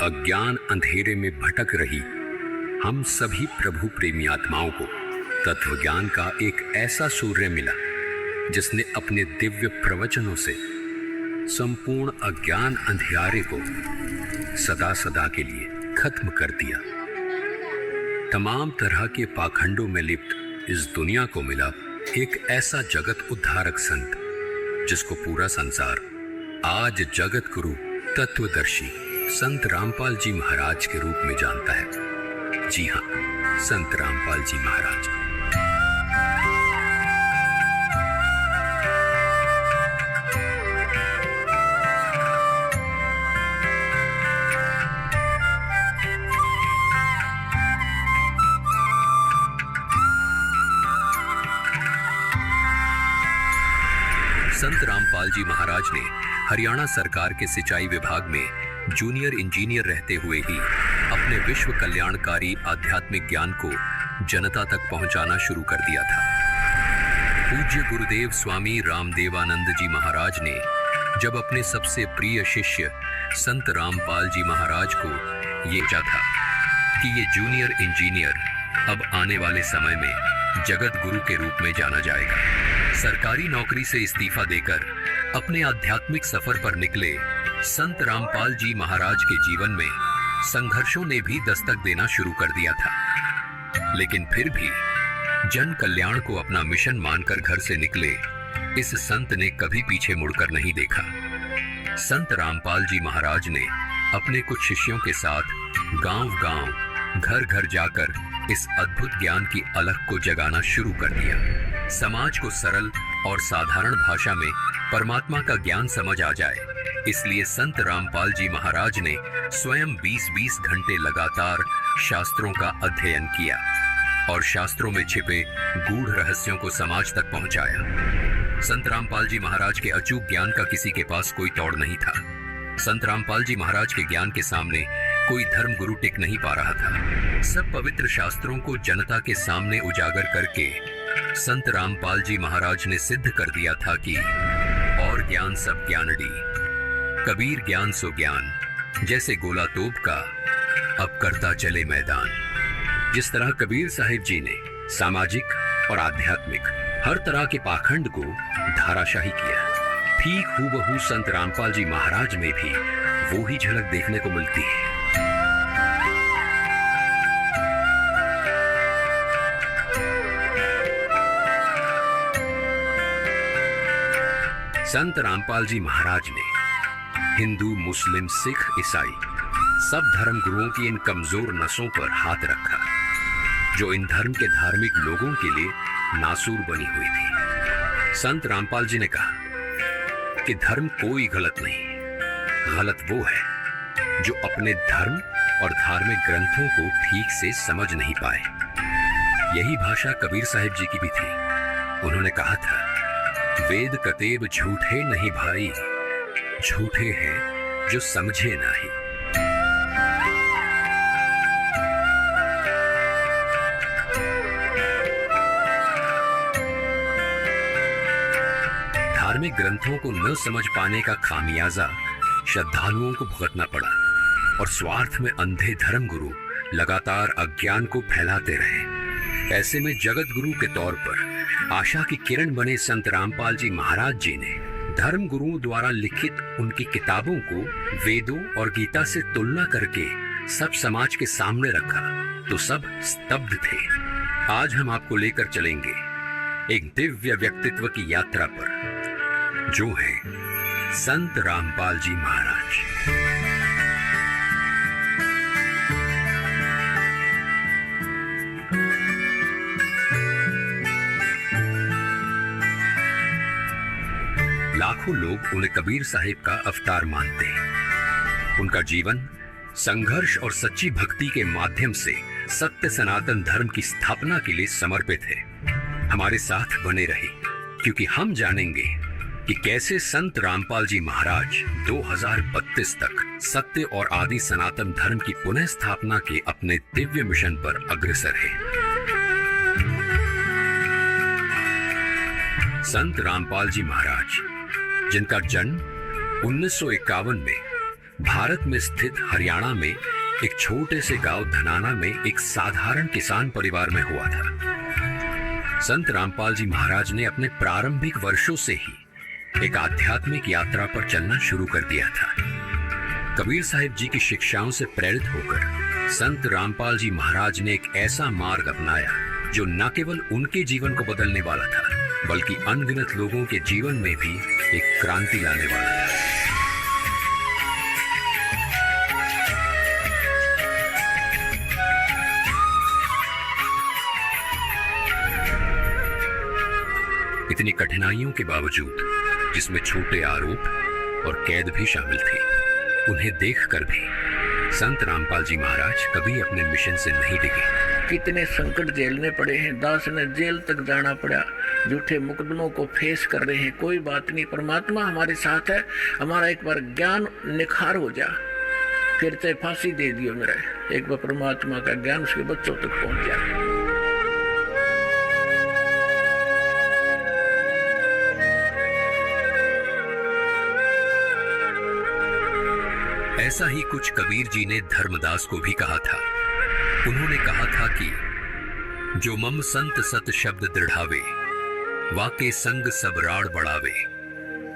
अज्ञान अंधेरे में भटक रही हम सभी प्रभु प्रेमी आत्माओं को तत्व ज्ञान का एक ऐसा सूर्य मिला जिसने अपने दिव्य प्रवचनों से संपूर्ण अज्ञान अंधियारे को सदा सदा के लिए खत्म कर दिया। तमाम तरह के पाखंडों में लिप्त इस दुनिया को मिला एक ऐसा जगत उद्धारक संत जिसको पूरा संसार आज जगत गुरु तत्वदर्शी संत रामपाल जी महाराज के रूप में जानता है। जी हां, संत रामपाल जी महाराज। संत रामपाल जी महाराज ने हरियाणा सरकार के सिंचाई विभाग में जूनियर इंजीनियर रहते हुए ही अपने विश्व कल्याणकारी आध्यात्मिक ज्ञान को जनता तक पहुंचाना शुरू कर दिया था। पूज्य गुरुदेव स्वामी रामदेवानंद जी महाराज ने जब अपने सबसे प्रिय शिष्य संत रामपाल जी महाराज को ये चाहा था कि ये जूनियर इंजीनियर अब आने वाले समय में जगत गुरु के रूप में जाना जाएगा, सरकारी नौकरी से इस्तीफा देकर अपने आध्यात्मिक सफर पर निकले संत रामपाल जी महाराज के जीवन में संघर्षों ने भी दस्तक देना शुरू कर दिया था। लेकिन फिर भी जन कल्याण को अपना मिशन मानकर घर से निकले इस संत ने कभी पीछे मुड़कर नहीं देखा। संत रामपाल जी महाराज ने अपने कुछ शिष्यों के साथ गांव-गांव, घर-घर जाकर इस अद्भुत ज्ञान की अलख को जगाना शुरू कर दिया। समाज को सरल और साधारण भाषा में परमात्मा का ज्ञान समझ आ जाए, इसलिए संत रामपाल जी महाराज ने स्वयं 20-20 घंटे लगातार शास्त्रों का अध्ययन किया और शास्त्रों में छिपे गूढ़ रहस्यों को समाज तक पहुंचाया। संत रामपाल जी महाराज के अचूक ज्ञान का किसी के पास कोई तोड़ नहीं था। संत रामपाल जी महाराज के ज्ञान के सामने कोई धर्म गुरु टिक नहीं पा रहा था। सब पवित्र शास्त्रों को जनता के सामने उजागर करके संत रामपाल जी महाराज ने सिद्ध कर दिया था कि और ज्ञान सब ज्ञानड़ी, कबीर ज्ञान सो ज्ञान, जैसे गोला तोप का अब करता चले मैदान। जिस तरह कबीर साहिब जी ने सामाजिक और आध्यात्मिक हर तरह के पाखंड को धाराशाही किया, ठीक हूबहू संत रामपाल जी महाराज में भी वो ही झलक देखने को मिलती है। संत रामपाल जी महाराज ने हिंदू, मुस्लिम, सिख, ईसाई सब धर्म गुरुओं की इन कमजोर नसों पर हाथ रखा जो इन धर्म के धार्मिक लोगों के लिए नासूर बनी हुई थी। संत रामपाल जी ने कहा कि धर्म कोई गलत नहीं, गलत वो है जो अपने धर्म और धार्मिक ग्रंथों को ठीक से समझ नहीं पाए। यही भाषा कबीर साहिब जी की भी थी। उन्होंने कहा था, वेद कतेब झूठे नहीं भाई, झूठे हैं जो समझे नहीं। धार्मिक ग्रंथों को न समझ पाने का खामियाजा श्रद्धालुओं को भुगतना पड़ा और स्वार्थ में अंधे धर्म गुरु लगातार अज्ञान को फैलाते रहे। ऐसे में जगत गुरु के तौर पर आशा की किरण बने संत रामपाल जी महाराज जी ने धर्म गुरुओं द्वारा लिखित उनकी किताबों को वेदों और गीता से तुलना करके सब समाज के सामने रखा तो सब स्तब्ध थे। आज हम आपको लेकर चलेंगे एक दिव्य व्यक्तित्व की यात्रा पर जो है संत रामपाल जी महाराज। लाखों लोग उन्हें कबीर साहिब का अवतार मानते हैं। उनका जीवन संघर्ष और सच्ची भक्ति के माध्यम से सत्य सनातन धर्म की स्थापना के लिए समर्पित है। हमारे साथ बने रहे क्योंकि हम जानेंगे कि कैसे संत रामपाल जी महाराज 2032 तक सत्य और आदि सनातन धर्म की पुनः स्थापना के अपने दिव्य मिशन पर अग्रसर है। संत रामपाल जी महाराज, जिनका जन्म 1951 में भारत में स्थित हरियाणा में एक छोटे से गांव धनाना में एक साधारण किसान परिवार में हुआ था। संत रामपाल जी महाराज ने अपने प्रारंभिक वर्षों से ही एक आध्यात्मिक यात्रा पर चलना शुरू कर दिया था। कबीर साहिब जी की शिक्षाओं से प्रेरित होकर संत रामपाल जी महाराज ने एक ऐसा मार्ग अपनाया जो न केवल उनके जीवन को बदलने वाला था, बल्कि अनगिनत लोगों के जीवन में भी एक क्रांति लाने वाला था। इतनी कठिनाइयों के बावजूद, जिसमें छोटे आरोप और कैद भी शामिल थे, उन्हें देखकर भी संत रामपाल जी महाराज कभी अपने मिशन से नहीं डिगे। कितने संकट झेलने पड़े हैं, दास ने जेल तक जाना पड़ा, झूठे मुकदमों को फेस कर रहे हैं। कोई बात नहीं, परमात्मा हमारे साथ है। हमारा एक बार ज्ञान निखार हो जा, फिर चाहे फांसी दे दियो मेरा, एक बार परमात्मा का ज्ञान उसके बच्चों तक पहुंच जाए। ऐसा ही कुछ कबीर जी ने धर्मदास को भी कहा था। उन्होंने कहा था कि जो मम संत सत शब्द दृढ़ावे, वाके संग सब राड़ बढ़ावे,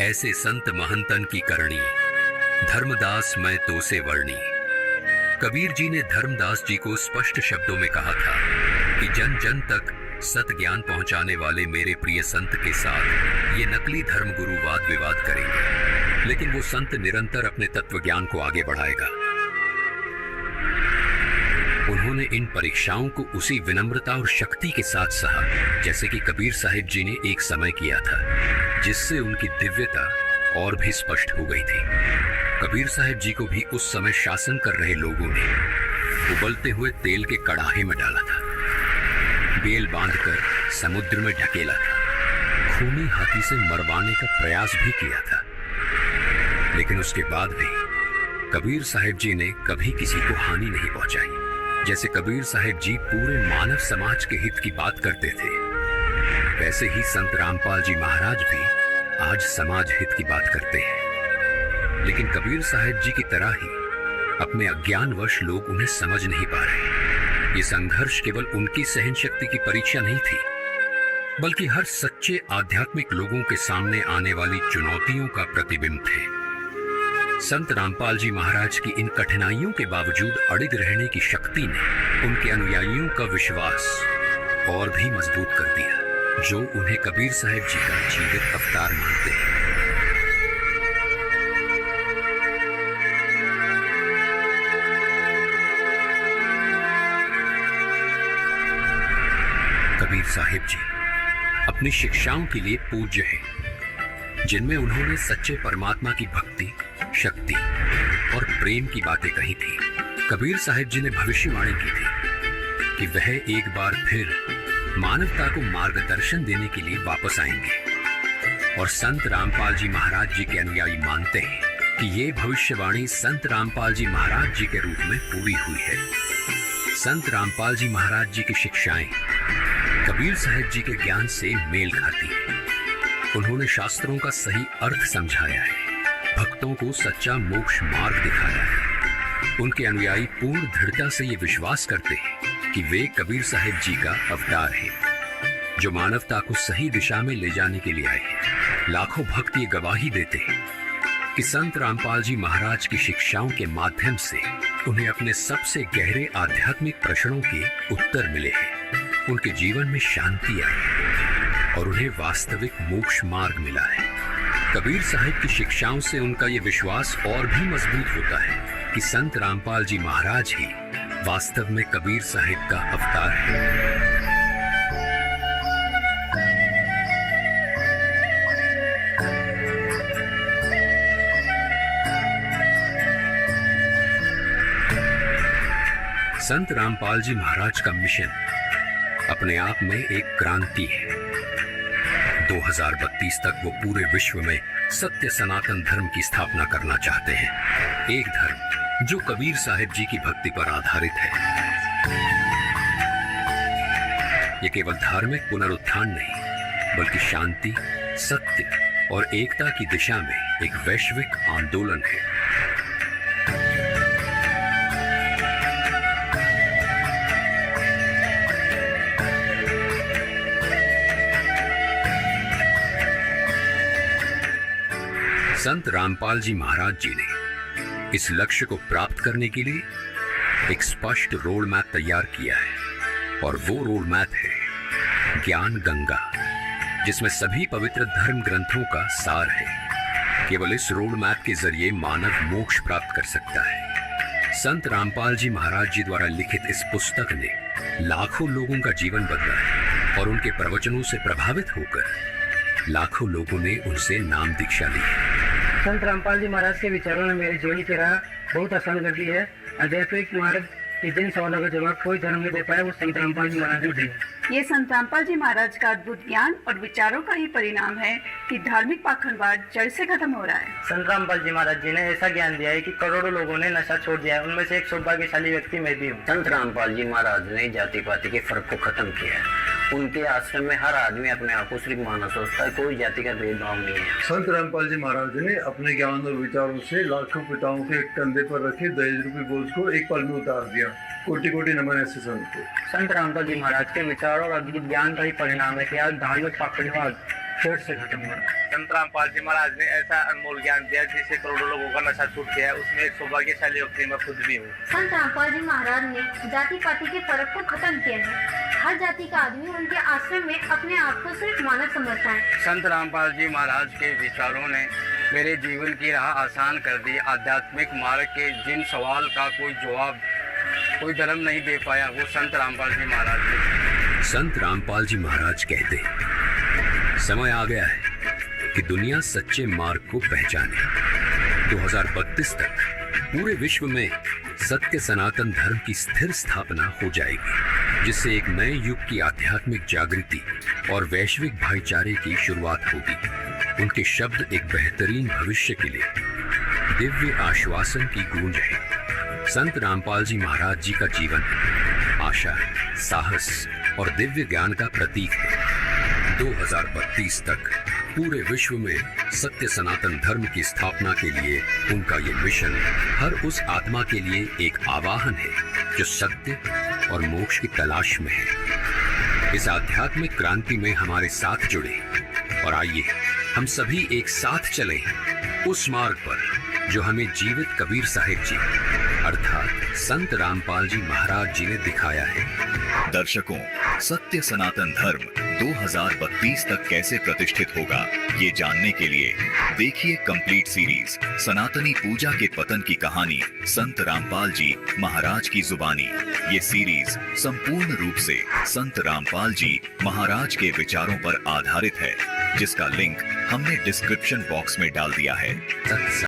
ऐसे संत महंतन की करणी, धर्मदास मैं तो से वर्णी। कबीर जी ने धर्मदास जी को स्पष्ट शब्दों में कहा था कि जन जन तक सत ज्ञान पहुंचाने वाले मेरे प्रिय संत के साथ ये नकली धर्म गुरु वाद विवाद करेंगे, लेकिन वो संत निरंतर अपने तत्व ज्ञान को आगे बढ़ाएगा। उन्होंने इन परीक्षाओं को उसी विनम्रता और शक्ति के साथ सहा जैसे कि कबीर साहिब जी ने एक समय किया था, जिससे उनकी दिव्यता और भी स्पष्ट हो गई थी। कबीर साहिब जी को भी उस समय शासन कर रहे लोगों ने उबलते हुए तेल के कड़ाहे में डाला था, बेल बांधकर समुद्र में ढकेला था, खूनी हाथी से मरवाने का प्रयास भी किया था। लेकिन उसके बाद भी कबीर साहिब जी ने कभी किसी को हानि नहीं पहुंचाई। जैसे कबीर साहिब जी पूरे मानव समाज के हित की बात करते थे, वैसे ही संत रामपाल जी महाराज भी आज समाज हित की बात करते हैं। लेकिन कबीर साहिब जी की तरह ही अपने अज्ञानवश लोग उन्हें समझ नहीं पा रहे। ये संघर्ष केवल उनकी सहन शक्ति की परीक्षा नहीं थी, बल्कि हर सच्चे आध्यात्मिक लोगों के सामने आने वाली चुनौतियों का प्रतिबिंब थे। संत रामपाल जी महाराज की इन कठिनाइयों के बावजूद अड़िग रहने की शक्ति ने उनके अनुयायियों का विश्वास और भी मजबूत कर दिया, जो उन्हें कबीर साहिब जी का जीवित अवतार मानते हैं। कबीर साहिब जी अपनी शिक्षाओं के लिए पूज्य हैं, जिनमें उन्होंने सच्चे परमात्मा की भक्ति, शक्ति और प्रेम की बातें कही थी। कबीर साहिब जी ने भविष्यवाणी की थी कि वह एक बार फिर मानवता को मार्गदर्शन देने के लिए वापस आएंगे, और संत रामपाल जी महाराज जी के अनुयायी मानते हैं कि ये भविष्यवाणी संत रामपाल जी महाराज जी के रूप में पूरी हुई है। संत रामपाल जी महाराज जी की शिक्षाएं कबीर साहिब जी के ज्ञान से मेल खाती है। उन्होंने शास्त्रों का सही अर्थ समझाया है, भक्तों को सच्चा मोक्ष मार्ग दिखाया है। उनके अनुयायी पूर्ण दृढ़ता से ये विश्वास करते हैं कि वे कबीर साहिब जी का अवतार है, जो मानवता को सही दिशा में ले जाने के लिए आए हैं। लाखों भक्त ये गवाही देते हैं कि संत रामपाल जी महाराज की शिक्षाओं के माध्यम से उन्हें अपने सबसे गहरे आध्यात्मिक प्रश्नों के उत्तर मिले हैं। उनके जीवन में शांति आई है और उन्हें वास्तविक मोक्ष मार्ग मिला है। कबीर साहिब की शिक्षाओं से उनका ये विश्वास और भी मजबूत होता है कि संत रामपाल जी महाराज ही वास्तव में कबीर साहिब का अवतार है। संत रामपाल जी महाराज का मिशन अपने आप में एक क्रांति है। 2032 तक वो पूरे विश्व में सत्य सनातन धर्म की स्थापना करना चाहते हैं, एक धर्म जो कबीर साहिब जी की भक्ति पर आधारित है। ये केवल धार्मिक पुनरुत्थान नहीं, बल्कि शांति, सत्य और एकता की दिशा में एक वैश्विक आंदोलन है। संत रामपाल जी महाराज जी ने इस लक्ष्य को प्राप्त करने के लिए एक स्पष्ट रोड मैप तैयार किया है और वो रोड मैप है ज्ञान गंगा, जिसमें सभी पवित्र धर्म ग्रंथों का सार है। केवल इस रोड मैप के जरिए मानव मोक्ष प्राप्त कर सकता है। संत रामपाल जी महाराज जी द्वारा लिखित इस पुस्तक ने लाखों लोगों का जीवन बदला है और उनके प्रवचनों से प्रभावित होकर लाखों लोगों ने उनसे नाम दीक्षा ली है। संत रामपाल जी महाराज के विचारों ने मेरे जीवन की राह बहुत आसान कर दी है। आध्यात्मिक मार्ग के जिन सवालों का जवाब कोई धर्म नहीं दे पाया, वो संत रामपाल जी महाराज ने दिया। ये संत रामपाल जी महाराज का अद्भुत ज्ञान और विचारों का ही परिणाम है कि धार्मिक पाखंडवाद जड़ से खत्म हो रहा है। संत रामपाल जी महाराज जी ने ऐसा ज्ञान दिया है कि करोड़ों लोगों ने नशा छोड़ दिया है। उनमें से एक सौभाग्यशाली व्यक्ति मैं भी हूँ। संत रामपाल जी महाराज ने जाति पाति के फर्क को खत्म किया है। उनके आश्रम में हर आदमी अपने आप को सिर्फ मानव सोचता है, कोई जाति का भेदभाव नहीं है। संत रामपाल जी महाराज ने अपने ज्ञान और विचारों से लाखों पिताओं के कंधे पर रखे दहेज रूपी बोझ को एक पल में उतार दिया। कोटि कोटि नमन ऐसे संत को। संत रामपाल जी महाराज के विचार और अद्भुत ज्ञान का ही परिणाम है कि आज धार्मिक पाखंडवाद जड़ से खत्म हो रहा है। संत रामपाल जी महाराज ने ऐसा अनमोल ज्ञान दिया जिससे करोड़ों लोगों का नशा छूट गया है। उसमें एक सौभाग्यशाली व्यक्ति मैं खुद भी हूँ। संत रामपाल जी महाराज ने जाति पाति के फर्क को खत्म किया है। हर जाति का आदमी उनके आश्रम में अपने आप को सिर्फ मानव समझता है। संत रामपाल जी महाराज के विचारों ने मेरे जीवन की राह आसान कर दी। आध्यात्मिक मार्ग के जिन सवाल का कोई जवाब कोई धर्म नहीं दे पाया, वो संत रामपाल जी महाराज ने। संत रामपाल जी महाराज कहते हैं, समय आ गया है कि दुनिया सच्चे मार्ग को पहचाने। 2032 तक पूरे विश्व में सत्य सनातन धर्म की स्थिर स्थापना हो जाएगी, जिससे एक नए युग की आध्यात्मिक जागृति और वैश्विक भाईचारे की शुरुआत होगी। उनके शब्द एक बेहतरीन भविष्य के लिए दिव्य आश्वासन की गूंज है। संत रामपाल जी महाराज जी का जीवन आशा, साहस और दिव्य ज्ञान का प्रतीक है। 2032 तक पूरे विश्व में सत्य सनातन धर्म की स्थापना के लिए उनका ये मिशन हर उस आत्मा के लिए एक आवाहन है जो सत्य और मोक्ष की तलाश में है। इस आध्यात्मिक क्रांति में हमारे साथ जुड़े और आइए हम सभी एक साथ चलें उस मार्ग पर जो हमें जीवित कबीर साहिब जी अर्थात संत रामपाल जी महाराज जी ने दिखाया है। दर्शकों, सत्य सनातन धर्म 2032 तक कैसे प्रतिष्ठित होगा, ये जानने के लिए देखिए कंप्लीट सीरीज सनातनी पूजा के पतन की कहानी संत रामपाल जी महाराज की जुबानी। ये सीरीज संपूर्ण रूप से संत रामपाल जी महाराज के विचारों पर आधारित है, जिसका लिंक हमने डिस्क्रिप्शन बॉक्स में डाल दिया है।